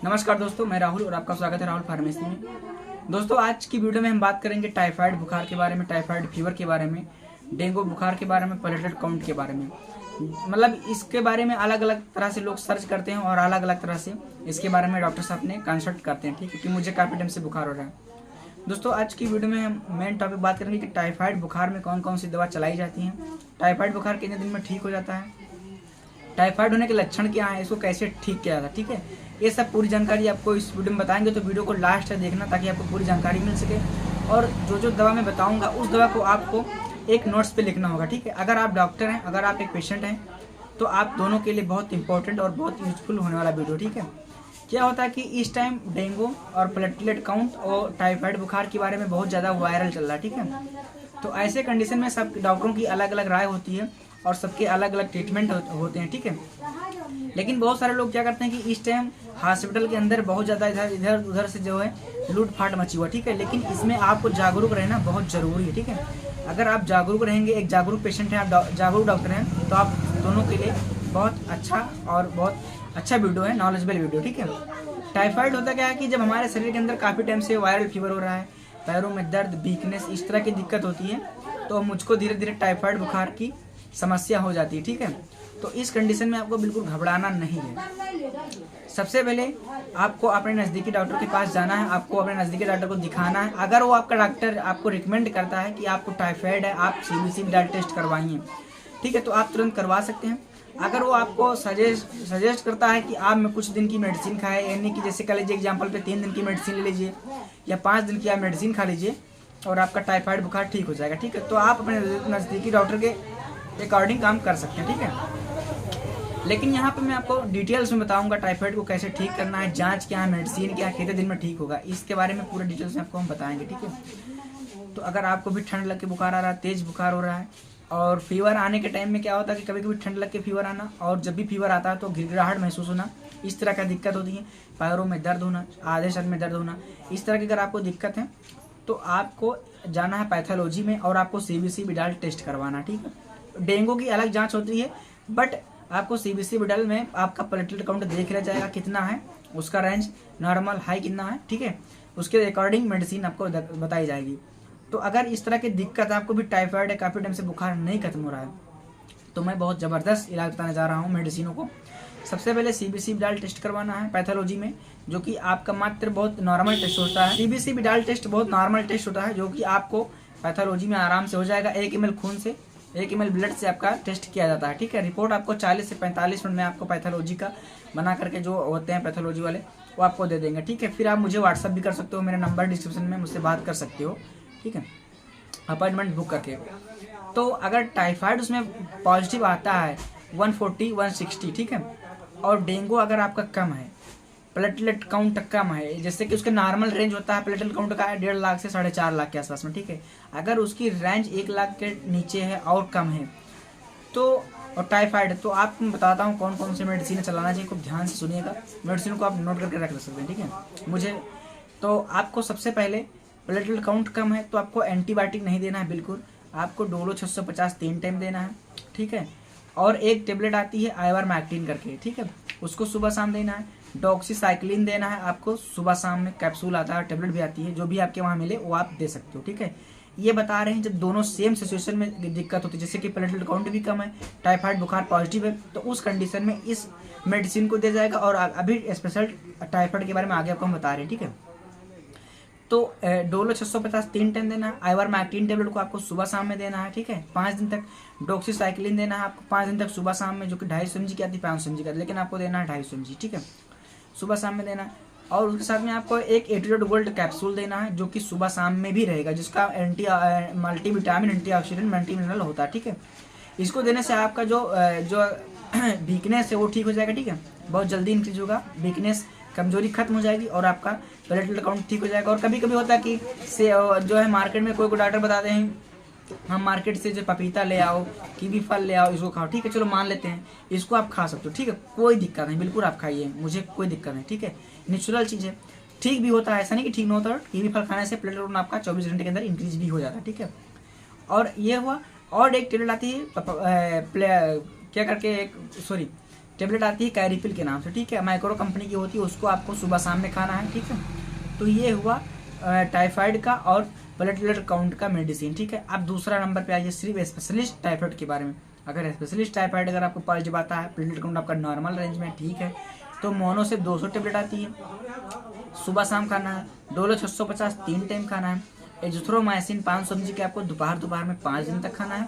नमस्कार दोस्तों, मैं राहुल और आपका स्वागत है राहुल फार्मेसी में। दोस्तों, आज की वीडियो में हम बात करेंगे टाइफाइड बुखार के बारे में, टाइफाइड फीवर के बारे में, डेंगू बुखार के बारे में, प्लेटलेट काउंट के बारे में। मतलब इसके बारे में अलग अलग तरह से लोग सर्च करते हैं और अलग अलग तरह से इसके बारे में डॉक्टर साहब ने कंसल्ट करते हैं, ठीक है, कि मुझे काफ़ी टाइम से बुखार हो रहा है। दोस्तों, आज की वीडियो में हम मेन टॉपिक बात करेंगे कि टाइफाइड बुखार में कौन कौन सी दवा चलाई जाती हैं, टाइफाइड बुखार कितने दिन में ठीक हो जाता है, टाइफाइड होने के लक्षण क्या है, इसको कैसे ठीक किया जाता है, ठीक है। ये सब पूरी जानकारी आपको इस वीडियो में बताएंगे, तो वीडियो को लास्ट तक देखना ताकि आपको पूरी जानकारी मिल सके। और जो जो दवा मैं बताऊंगा उस दवा को आपको एक नोट्स पे लिखना होगा, ठीक है। अगर आप डॉक्टर हैं, अगर आप एक पेशेंट हैं, तो आप दोनों के लिए बहुत इंपॉर्टेंट और बहुत यूजफुल होने वाला वीडियो, ठीक है। क्या होता है कि इस टाइम डेंगू और प्लेटलेट काउंट और टाइफाइड बुखार के बारे में बहुत ज़्यादा वायरल चल रहा है, ठीक है। तो ऐसे कंडीशन में सब डॉक्टरों की अलग अलग राय होती है और सबके अलग अलग ट्रीटमेंट होते हैं, ठीक है। लेकिन बहुत सारे लोग क्या करते हैं कि इस टाइम हॉस्पिटल के अंदर बहुत ज़्यादा इधर उधर से जो है लूटफाट मची हुआ, ठीक है। लेकिन इसमें आपको जागरूक रहना बहुत ज़रूरी है, ठीक है। अगर आप जागरूक रहेंगे, एक जागरूक पेशेंट हैं, आप जागरूक डॉक्टर हैं, तो आप दोनों के लिए बहुत अच्छा और बहुत अच्छा वीडियो है, नॉलेजेबल वीडियो, ठीक है। टाइफाइड होता क्या है कि जब हमारे शरीर के अंदर काफ़ी टाइम से वायरल फीवर हो रहा है, पैरों में दर्द, वीकनेस, इस तरह की दिक्कत होती है, तो मुझको धीरे धीरे टाइफाइड बुखार की समस्या हो जाती है, ठीक है। तो इस कंडीशन में आपको बिल्कुल घबराना नहीं है। सबसे पहले आपको अपने नज़दीकी डॉक्टर के पास जाना है, आपको अपने नज़दीकी डॉक्टर को दिखाना है। अगर वो आपका डॉक्टर आपको रिकमेंड करता है कि आपको टाइफाइड है, आप CBC ब्लड टेस्ट करवाइए, ठीक है, तो आप तुरंत करवा सकते हैं। अगर वो आपको सजेस्ट करता है कि आप में कुछ दिन की मेडिसिन खाए, यानी कि जैसे कह लीजिए एग्जाम्पल पे 3 दिन की मेडिसिन ले लीजिए या 5 दिन की आप मेडिसिन खा लीजिए और आपका टाइफाइड बुखार ठीक हो जाएगा, ठीक है, तो आप अपने नज़दीकी डॉक्टर के अकॉर्डिंग काम कर सकते हैं, ठीक है। लेकिन यहाँ पे मैं आपको डिटेल्स में बताऊंगा टाइफाइड को कैसे ठीक करना है, जांच क्या है, मेडिसिन क्या है, कितने दिन में ठीक होगा, इसके बारे में पूरे डिटेल्स में आपको हम बताएंगे, ठीक है। तो अगर आपको भी ठंड लग के बुखार आ रहा है, तेज़ बुखार हो रहा है, और फीवर आने के टाइम में क्या होता है कि कभी कभी ठंड लग के फीवर आना, और जब भी फीवर आता है तो गिड़गिड़ाहट महसूस होना, इस तरह का दिक्कत होती है, पैरों में दर्द होना, आधे सर में दर्द होना, इस तरह की अगर आपको दिक्कत है तो आपको जाना है पैथोलॉजी में और आपको CBC विडाल टेस्ट करवाना, ठीक है। डेंगू की अलग जांच होती है, बट आपको CBC विडाल में आपका प्लेटलेट काउंट देख लिया जाएगा कितना है, उसका रेंज नॉर्मल हाई कितना है, ठीक है, उसके अकॉर्डिंग मेडिसिन आपको बताई जाएगी। तो अगर इस तरह की दिक्कत आपको भी टाइफाइड है, काफ़ी टाइम से बुखार नहीं खत्म हो रहा है, तो मैं बहुत ज़बरदस्त इलाज बताने जा रहा हूँ मेडिसिनों को। सबसे पहले CBC विडाल टेस्ट करवाना है पैथोलॉजी में, जो कि आपका मात्र बहुत नॉर्मल टेस्ट होता है। CBC विडाल टेस्ट बहुत नॉर्मल टेस्ट होता है, जो कि आपको पैथोलॉजी में आराम से हो जाएगा। 1 ml खून से, 1 ml ब्लड से आपका टेस्ट किया जाता है, ठीक है। रिपोर्ट आपको 40 से 45 मिनट में आपको पैथोलॉजी का बना करके जो होते हैं पैथोलॉजी वाले, वो आपको दे देंगे, ठीक है। फिर आप मुझे व्हाट्सअप भी कर सकते हो, मेरा नंबर डिस्क्रिप्शन में, मुझसे बात कर सकते हो, ठीक है, अपॉइंटमेंट बुक करके। तो अगर टाइफाइड उसमें पॉजिटिव आता है 140 160, ठीक है, और डेंगू अगर आपका कम है, प्लेटलेट काउंट कम है, जैसे कि उसका नॉर्मल रेंज होता है प्लेटलेट काउंट का 1.5 लाख से 4.5 लाख के आसपास में, ठीक है, अगर उसकी रेंज 1 लाख के नीचे है और कम है तो, और टाइफाइड, तो आपको बताता हूँ कौन कौन सी मेडिसिन चलाना चाहिए। खूब ध्यान से सुनिएगा, मेडिसिन को आप नोट करके रख सकते हैं, ठीक है। मुझे तो आपको सबसे पहले प्लेटलेट काउंट कम है तो आपको एंटीबायोटिक नहीं देना है बिल्कुल, आपको डोलो 650 3 टाइम देना है, ठीक है। और एक टेबलेट आती है आइवरमेक्टिन करके, ठीक है, उसको सुबह शाम देना है। डॉक्सीसाइक्लिन देना है आपको सुबह शाम में, कैप्सूल आता है, टेबलेट भी आती है, जो भी आपके वहाँ मिले वो आप दे सकते हो, ठीक है। ये बता रहे हैं जब दोनों सेम सिचुएशन में दिक्कत होती है, जैसे कि प्लेटलेट काउंट भी कम है, टाइफाइड बुखार पॉजिटिव है, तो उस कंडीशन में इस मेडिसिन को दिया जाएगा। और अभी स्पेशल टाइफाइड के बारे में आगे आपको हम बता रहे हैं, ठीक है। तो डोलो 650 3 टाइम देना है, आइवरमेक्टिन टेबलेट को आपको सुबह शाम में देना है, ठीक है, 5 दिन तक। डॉक्सीसाइक्लिन देना है आपको 5 दिन तक सुबह शाम में, जो कि 250 mg की आती है, 500 mg का, लेकिन आपको देना है 250 mg, ठीक है, सुबह शाम में देना है। और उसके साथ में आपको एक एटीट्यूड गोल्ड कैप्सूल देना है, जो कि सुबह शाम में भी रहेगा, जिसका मल्टीविटामिन, एंटीऑक्सीडेंट, मल्टी मिनरल होता है, ठीक है। इसको देने से आपका जो वीकनेस है वो ठीक हो जाएगा, ठीक है, बहुत जल्दी इंक्रीज होगा, वीकनेस कमजोरी खत्म हो जाएगी और आपका प्लेटलेट काउंट ठीक हो जाएगा। और कभी कभी होता है कि से जो है मार्केट में कोई डॉक्टर बताते हैं हम मार्केट से जो पपीता ले आओ, कीवी फल ले आओ, इसको खाओ, ठीक है, चलो मान लेते हैं, इसको आप खा सकते हो, ठीक है, कोई दिक्कत नहीं, बिल्कुल आप खाइए, मुझे कोई दिक्कत नहीं, ठीक है, नेचुरल चीज़ है, ठीक भी होता है, ऐसा नहीं कि ठीक नहीं होता। कीवी फल खाने से प्लेटलेट आपका 24 घंटे के अंदर इंक्रीज भी हो जाता है, ठीक है। और ये हुआ, और एक टेबलेट आती है क्या करके, एक सॉरी टेबलेट आती है कैरिपिल के नाम से, ठीक है, माइक्रो कंपनी की होती है, उसको आपको सुबह शाम में खाना है, ठीक है। तो ये हुआ टाइफाइड का और प्लेटलेट काउंट का मेडिसिन, ठीक है। अब दूसरा नंबर पे आइए सिर्फ स्पेशलिस्ट टाइफाइड के बारे में। अगर स्पेशलिस्ट टाइफाइड अगर आपको पॉजिटिव आता है, प्लेटलेट काउंट आपका नॉर्मल रेंज में, ठीक है, तो मोनो से 200 टेबलेट आती है, सुबह शाम खाना है। डोलो 650 3 टाइम खाना है। एजिथ्रोमाइसिन 500 mg के आपको दोपहर में 5 दिन तक खाना है।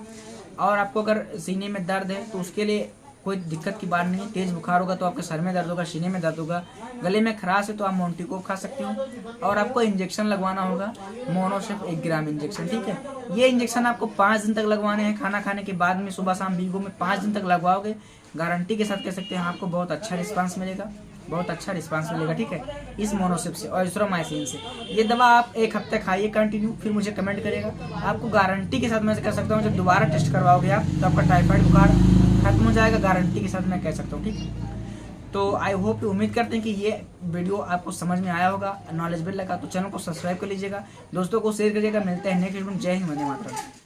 और आपको अगर सीने में दर्द है तो उसके लिए कोई दिक्कत की बात नहीं है। तेज बुखार होगा तो आपके सर में दर्द होगा, सीने में दर्द होगा, गले में खराश है तो आप मोंटीकोफ खा सकते हो। और आपको इंजेक्शन लगवाना होगा, मोनो सिर्फ 1 ग्राम इंजेक्शन, ठीक है। ये इंजेक्शन आपको 5 दिन तक लगवाने हैं, खाना खाने के बाद में सुबह शाम वीगो में 5 दिन तक लगवाओगे, गारंटी के साथ कह सकते हैं आपको बहुत अच्छा रिस्पांस मिलेगा, बहुत अच्छा रिस्पांस मिलेगा, ठीक है, इस मोनोसिप से और एजिथ्रोमाइसिन से। ये दवा आप 1 हफ्ते खाइए कंटिन्यू, फिर मुझे कमेंट करेगा। आपको गारंटी के साथ मैं कह सकता हूँ जब दोबारा टेस्ट करवाओगे आप तो आपका टाइफाइड बुखार खत्म हो जाएगा, गारंटी के साथ मैं कह सकता हूँ, ठीक है। तो आई होप, उम्मीद करते हैं कि ये वीडियो आपको समझ में आया होगा, नॉलेजेबल लगा तो चैनल को सब्सक्राइब कर लीजिएगा, दोस्तों को शेयर करिएगा। मिलते हैं नेक्स्ट वीडियो में। जय हिंद, वंदे मातरम।